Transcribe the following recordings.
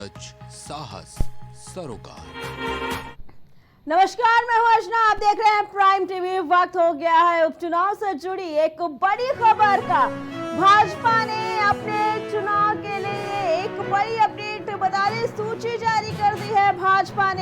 साहस सरोकार। नमस्कार, मैं हूं अर्चना, आप देख रहे हैं प्राइम टीवी। वक्त हो गया है उपचुनाव से जुड़ी एक बड़ी खबर का। भाजपा ने अपने चुनाव के लिए एक बड़ी अपडेट बता दें, सूची जारी कर दी है। भाजपा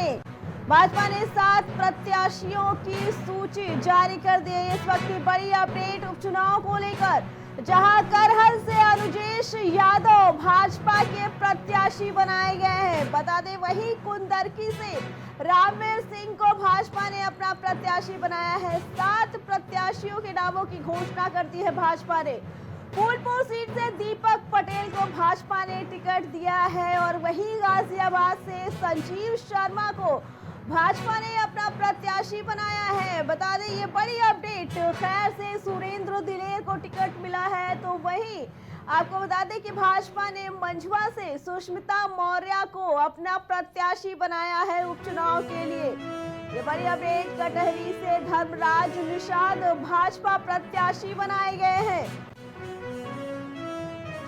ने 7 प्रत्याशियों की सूची जारी कर दी है। इस वक्त की बड़ी अपडेट उपचुनाव को लेकर, जहां करहल से अनुजेश यादव भाजपा के प्रत्याशी बनाए गए हैं। बता दें, वहीं कुंदरकी से रामवीर सिंह को भाजपा ने अपना प्रत्याशी बनाया है। 7 प्रत्याशियों के नामों की घोषणा कर दी है भाजपा ने। फूलपुर सीट से दीपक पटेल को भाजपा ने टिकट दिया है और वहीं गाजियाबाद से संजीव शर्मा को भाजपा ने अपना प्रत्याशी बनाया है। बता दें, ये बड़ी अपडेट। खैर से सुरेंद्र दिलेर को टिकट मिला है, तो वहीं आपको बता दें कि भाजपा ने मंझवा से सुष्मिता मौर्य को अपना प्रत्याशी बनाया है उपचुनाव के लिए। ये बड़ी अपडेट। कटहरी से धर्मराज निषाद भाजपा प्रत्याशी बनाए गए हैं।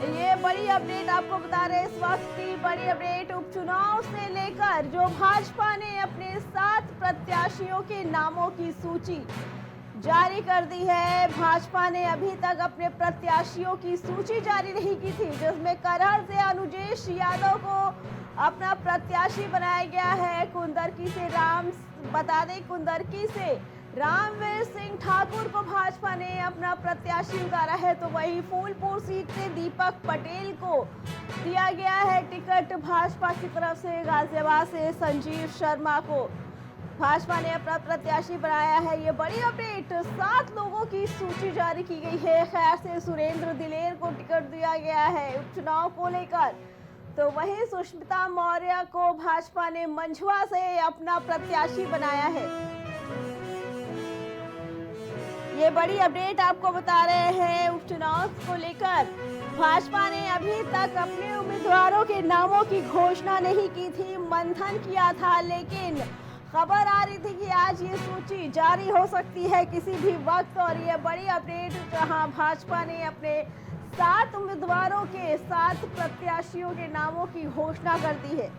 ये बड़ी अपडेट आपको बता रहे हैं। इस वक्त की बड़ी अपडेट उपचुनाव से लेकर, जो भाजपा ने अपने 7 प्रत्याशियों के नामों की सूची जारी कर दी है। भाजपा ने अभी तक अपने प्रत्याशियों की सूची जारी नहीं की थी, जिसमें करहल से अनुजेश यादव को अपना प्रत्याशी बनाया गया है। कुंदरकी से रामवीर सिंह ठाकुर को भाजपा ने अपना प्रत्याशी उतारा है, तो वहीं फूलपुर सीट से दीपक पटेल को दिया गया है टिकट भाजपा की तरफ से। गाजियाबाद से संजीव शर्मा को भाजपा ने अपना प्रत्याशी बनाया है। ये बड़ी अपडेट। 7 लोगों की सूची जारी की गई है। खैर से सुरेंद्र दिलेर को टिकट दिया गया है उपचुनाव को लेकर, तो वहीं सुष्मिता मौर्य को भाजपा ने मंझवा से अपना प्रत्याशी बनाया है। ये बड़ी अपडेट आपको बता रहे हैं उपचुनाव को लेकर। भाजपा ने अभी तक अपने उम्मीदवारों के नामों की घोषणा नहीं की थी, मंथन किया था, लेकिन खबर आ रही थी कि आज ये सूची जारी हो सकती है किसी भी वक्त। और ये बड़ी अपडेट, जहां भाजपा ने अपने 7 उम्मीदवारों के 7 प्रत्याशियों के नामों की घोषणा कर दी है।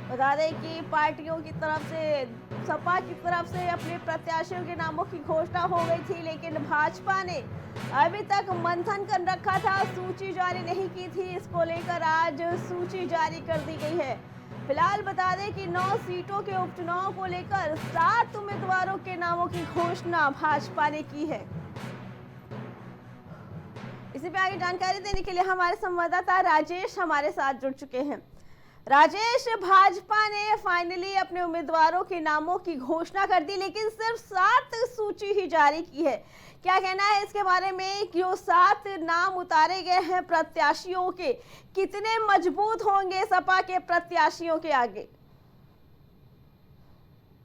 बता दें कि पार्टियों की तरफ से, सपा की तरफ से अपने प्रत्याशियों के नामों की घोषणा हो गई थी, लेकिन भाजपा ने अभी तक मंथन कर रखा था, सूची जारी नहीं की थी। इसको लेकर आज सूची जारी कर दी गई है। फिलहाल बता दें कि 9 सीटों के उपचुनाव को लेकर 7 उम्मीदवारों के नामों की घोषणा भाजपा ने की है। इसी पे आगे जानकारी देने के लिए हमारे संवाददाता राजेश हमारे साथ जुड़ चुके हैं। राजेश, भाजपा ने फाइनली अपने उम्मीदवारों के नामों की घोषणा कर दी, लेकिन सिर्फ 7 सूची ही जारी की है। क्या कहना है इसके बारे में कि जो 7 नाम उतारे गए हैं प्रत्याशियों के, कितने मजबूत होंगे सपा के प्रत्याशियों के आगे?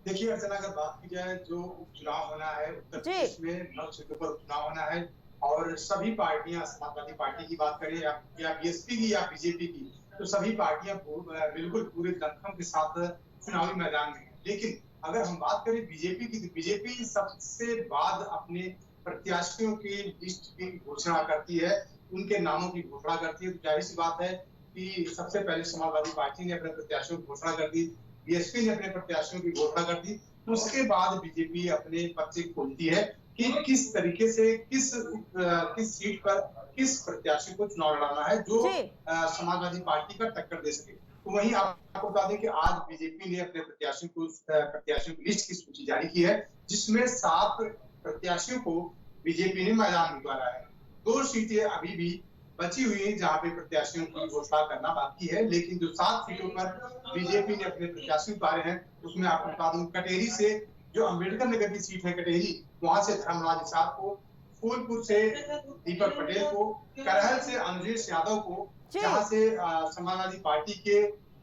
देखिए अर्चना, अगर बात की जाए, जो उपचुनाव होना है उत्तर प्रदेश में 9 सीटों पर उपचुनाव होना है, और सभी पार्टियां, समाजवादी पार्टी की बात करें या बीएसपी की या बीजेपी की, तो सभी पार्टियां बिल्कुल पूरे दमखम के साथ चुनावी मैदान में हैं। लेकिन अगर हम बात करें बीजेपी की, तो बीजेपी सबसे बाद अपने प्रत्याशियों की लिस्ट की घोषणा करती है, उनके नामों की घोषणा करती है। तो जाहिर सी बात है कि सबसे पहले समाजवादी पार्टी ने अपने प्रत्याशियों की घोषणा कर दी, बीएसपी ने अपने प्रत्याशियों की घोषणा कर दी, उसके बाद बीजेपी अपने पर्चे खोलती है कि किस तरीके से किस सीट पर किस प्रत्याशी को चुनाव लड़ाना है जो समाजवादी पार्टी का टक्कर दे सके। तो वहीं आपको बता दें कि आज बीजेपी ने अपने प्रत्याशियों की लिस्ट की सूची जारी की है, जिसमें 7 प्रत्याशियों को बीजेपी ने मैदान में उतारा है। 2 सीटें अभी भी बची हुई है जहां पे प्रत्याशियों की घोषणा करना बाकी है, लेकिन जो 7 सीटों पर बीजेपी ने अपने प्रत्याशी उतारे हैं, उसमें आपको बता दूं, कटेरी से जो अंबेडकर नगर की सीट है कटेरी, वहां से धर्मराज निषाद को, फूलपुर से दीपक पटेल को, करहल से अनुजेश यादव को, जहां से समाजवादी पार्टी के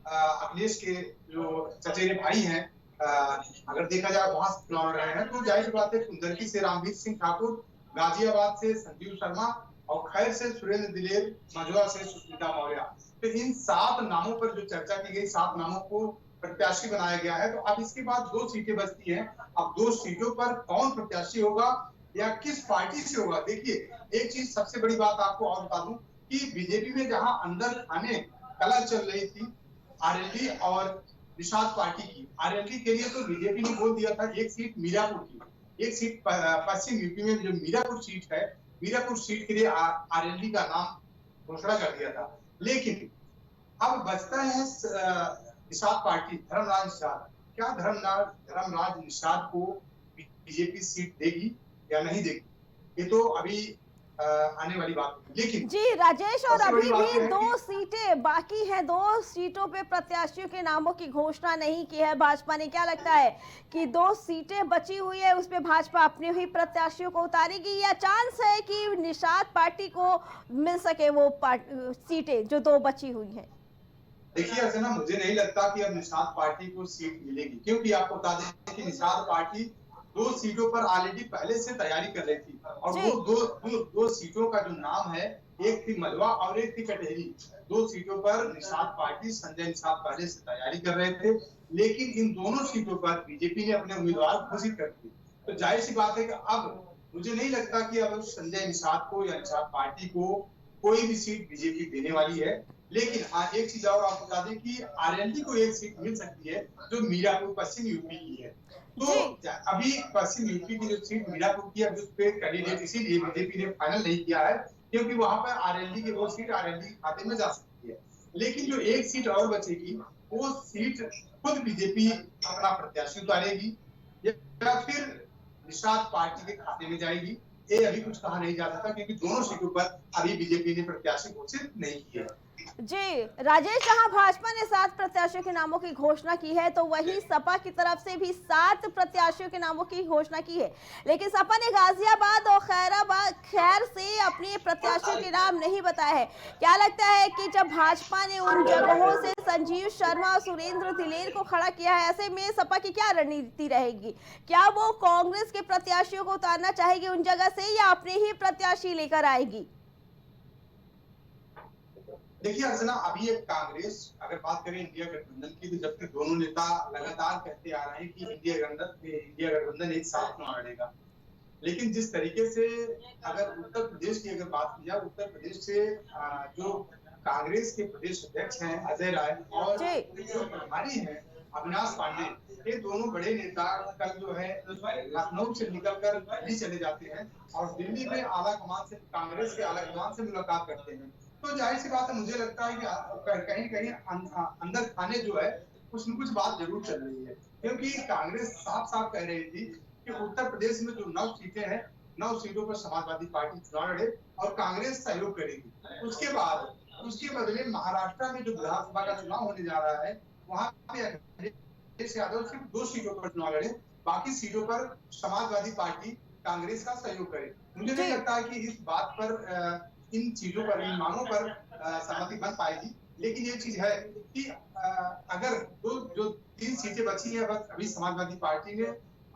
अखिलेश के जो चचेरे भाई हैं, अगर देखा जाए वहां से चुनाव लड़ रहे हैं, तो जाहिर बात है कुंदरकी से रामवीर सिंह ठाकुर, गाजियाबाद से संजीव शर्मा और खैर से सुरेंद्र दिलेर, मंझवा से सुष्मिता मौर्य। तो इन 7 नामों पर जो चर्चा की गई, 7 नामों को प्रत्याशी बनाया गया है। तो अब इसके बाद 2 सीटें बचती हैं। अब 2 सीटों पर कौन प्रत्याशी होगा या किस पार्टी से होगा? देखिए, एक चीज सबसे बड़ी बात आपको और बता दूं कि बीजेपी में जहां अंदर खाने कलह चल रही थी आरएलडी और निषाद पार्टी की, आरएलडी के लिए तो बीजेपी ने बोल दिया था एक सीट मीरापुर की, एक सीट पश्चिम यूपी में जो मीरापुर सीट है, मीरापुर सीट के लिए आरएलडी का नाम घोषणा कर दिया था। लेकिन अब बचता है निषाद पार्टी, धर्मराज निषाद। क्या धर्मराज निषाद को बीजेपी सीट देगी या नहीं देगी, ये तो अभी आने वाली बात है। लेकिन जी राजेश, और अभी भी कि 2 सीटें बाकी हैं, 2 सीटों पे प्रत्याशियों के नामों की घोषणा नहीं की है भाजपा ने। क्या लगता है कि 2 सीटें बची हुई है, उसपे भाजपा अपने ही प्रत्याशियों को उतारेगी, या चांस है कि निषाद पार्टी को मिल सके वो सीटें जो 2 बची हुई हैं? देखिए अर्चना, मुझे नहीं लगता कि अब निषाद पार्टी को सीट मिलेगी, क्योंकि आपको बता दें कि निषाद पार्टी 2 सीटों पर ऑलरेडी पहले से तैयारी कर रही थी, और वो दो सीटों का जो नाम है, एक थी मलवा और एक थी कटेहरी। 2 सीटों पर निषाद पार्टी, संजय निषाद पहले से तैयारी कर रहे थे, लेकिन इन दोनों सीटों पर बीजेपी ने अपने उम्मीदवार घोषित कर दिए। तो जाहिर सी बात है कि अब मुझे नहीं लगता कि अब संजय निषाद को या निषाद पार्टी को कोई भी सीट बीजेपी देने वाली है। लेकिन हाँ, एक चीज और आपको बता दें कि आरएलडी को एक सीट मिल सकती है जो मीरापुर पश्चिम यूपी की है। तो अभी पश्चिम यूपी की जो सीट मीरापुर की है, उस पे कैंडिडेट इसीलिए बीजेपी ने फाइनल नहीं किया है क्योंकि वहां पर आरएलडी की वो सीट आरएलडी के खाते में जा सकती है। लेकिन जो एक सीट और बचेगी, वो सीट खुद बीजेपी अपना प्रत्याशी उतारेगी या फिर निषाद पार्टी के खाते में जाएगी, ये अभी कुछ कहा नहीं जा सकता क्योंकि दोनों सीटों पर अभी बीजेपी ने प्रत्याशी घोषित नहीं किए। जी राजेश, जहां भाजपा ने 7 प्रत्याशियों के नामों की घोषणा की है, तो वही सपा की तरफ से भी 7 प्रत्याशियों के नामों की घोषणा की है, लेकिन सपा ने गाजियाबाद और खैर से अपने प्रत्याशियों के नाम नहीं बताए हैं। क्या लगता है कि जब भाजपा ने उन जगहों से संजीव शर्मा और सुरेंद्र दिलेर को खड़ा किया है, ऐसे में सपा की क्या रणनीति रहेगी? क्या वो कांग्रेस के प्रत्याशियों को उतारना चाहेगी उन जगह से, या अपने ही प्रत्याशी लेकर आएगी? देखिए अर्चना, अभी एक कांग्रेस, अगर बात करें इंडिया गठबंधन की, तो जबकि दोनों नेता लगातार कहते आ रहे हैं कि इंडिया गठबंधन एक साथ चुनाव लड़ेगा, लेकिन जिस तरीके से अगर उत्तर प्रदेश की अगर बात की जाए, उत्तर प्रदेश से जो कांग्रेस के प्रदेश अध्यक्ष हैं अजय राय और जो प्रभारी हैं अविनाश पांडे, ये दोनों बड़े नेता कल जो है लखनऊ से निकलकर दिल्ली चले जाते हैं और दिल्ली में आला कमान से, कांग्रेस के आला कमान से मुलाकात करते हैं। तो जाहिर सी बात है, मुझे लगता है कि कहीं कहीं अंदर खाने जो है कुछ न कुछ बात जरूर चल रही है, क्योंकि कांग्रेस साफ साफ कह रही थी कि उत्तर प्रदेश में जो 9 सीटें हैं, 9 सीटों पर समाजवादी पार्टी चुनाव लड़े और कांग्रेस सहयोग करेगी। उसके बाद उसके बदले महाराष्ट्र में जो विधानसभा का चुनाव होने जा रहा है, वहां पे अखिलेश यादव सिर्फ 2 सीटों पर चुनाव लड़े, बाकी सीटों पर समाजवादी पार्टी कांग्रेस का सहयोग करे। मुझे नहीं लगता है कि इस बात पर, इन चीजों पर, इन मांगों पर सहमति बन पाएगी। लेकिन ये चीज है कि अगर जो 3 सीटें बची है बस अभी समाजवादी पार्टी ने,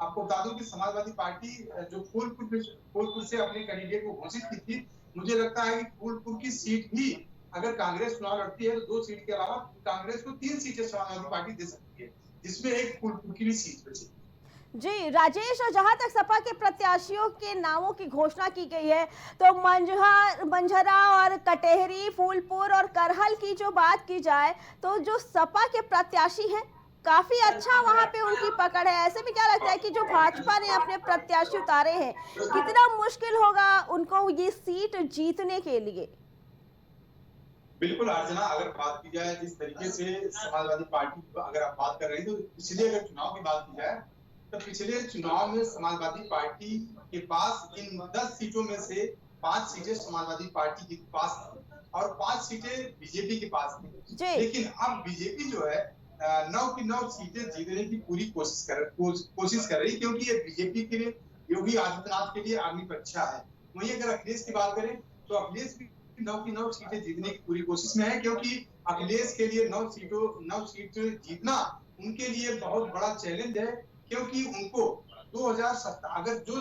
आपको बता दूं कि समाजवादी पार्टी जो फूलपुर से अपने कैंडिडेट को घोषित की थी, मुझे लगता है कि फूलपुर की सीट भी अगर कांग्रेस चुनाव लड़ती है तो 2 सीट के अलावा कांग्रेस को 3 सीटें समाजवादी पार्टी दे सकती है, जिसमें एक फूलपुर की भी सीट बची। जी राजेश, और जहां तक सपा के प्रत्याशियों के नामों की घोषणा की गई है, तो मंझरा और कटेहरी, फूलपुर और करहल की जो बात की जाए, तो जो सपा के प्रत्याशी हैं काफी अच्छा वहां पे उनकी पकड़ है। ऐसे में क्या लगता है कि जो भाजपा ने अपने प्रत्याशी उतारे हैं, कितना मुश्किल होगा उनको ये सीट जीतने के लिए? बिल्कुल अर्चना, अगर बात की जाए जिस तरीके से समाजवादी पार्टी अगर आप बात कर रहे हैं, तो पिछले अगर चुनाव की बात की जाए तो पिछले चुनाव में समाजवादी पार्टी के पास इन 10 सीटों में से 5 सीटें समाजवादी पार्टी के पास थी और 5 सीटें बीजेपी के पास थी। लेकिन अब बीजेपी जो है 9 की 9 सीटें जीतने की पूरी कोशिश कर रही, क्योंकि ये बीजेपी के लिए, योगी आदित्यनाथ के लिए अग्नि परीक्षा है। वहीं अगर अखिलेश की बात करें तो अखिलेश भी 9 की 9 सीटें जीतने की पूरी कोशिश में है, क्योंकि अखिलेश के लिए 9 सीट जीतना उनके लिए बहुत बड़ा चैलेंज है, क्योंकि उनको 2007 अगर जो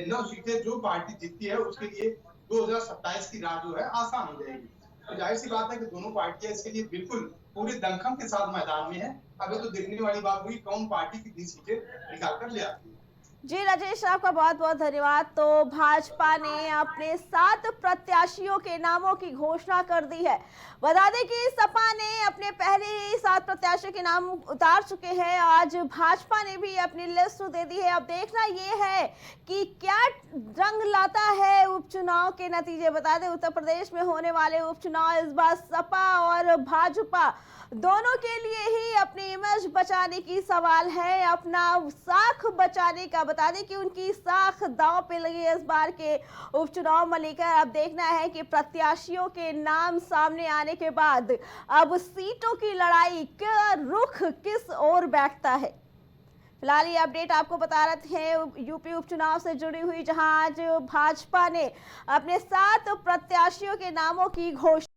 9 सीटें जो पार्टी जीतती है उसके लिए 2027 की राह जो है आसान हो जाएगी। तो जाहिर सी बात है कि दोनों पार्टियां इसके लिए बिल्कुल पूरे दमखम के साथ मैदान में है। अभी तो देखने वाली बात हुई कौन पार्टी कितनी सीटें निकाल कर ले आती है। जी राजेश, आपका बहुत बहुत धन्यवाद। तो भाजपा ने अपने 7 प्रत्याशियों के नामों की घोषणा कर दी है। बता दें कि सपा ने अपने पहले ही 7 प्रत्याशियों के नाम उतार चुके हैं। आज भाजपा ने भी अपनी लिस्ट दे दी है। अब देखना ये है कि क्या रंग लाता है उपचुनाव के नतीजे। बता दें उत्तर प्रदेश में होने वाले उपचुनाव इस बार सपा और भाजपा दोनों के लिए ही अपनी इमेज बचाने की सवाल है, अपना साख बचाने का। बता दें कि उनकी साख दांव पे लगी है इस बार के उपचुनाव में लेकर। अब देखना है कि प्रत्याशियों के नाम सामने आने के बाद अब सीटों की लड़ाई का रुख किस ओर बैठता है। फिलहाल ये अपडेट आपको बता रहे हैं यूपी उपचुनाव से जुड़ी हुई, जहां आज भाजपा ने अपने 7 प्रत्याशियों के नामों की घोषणा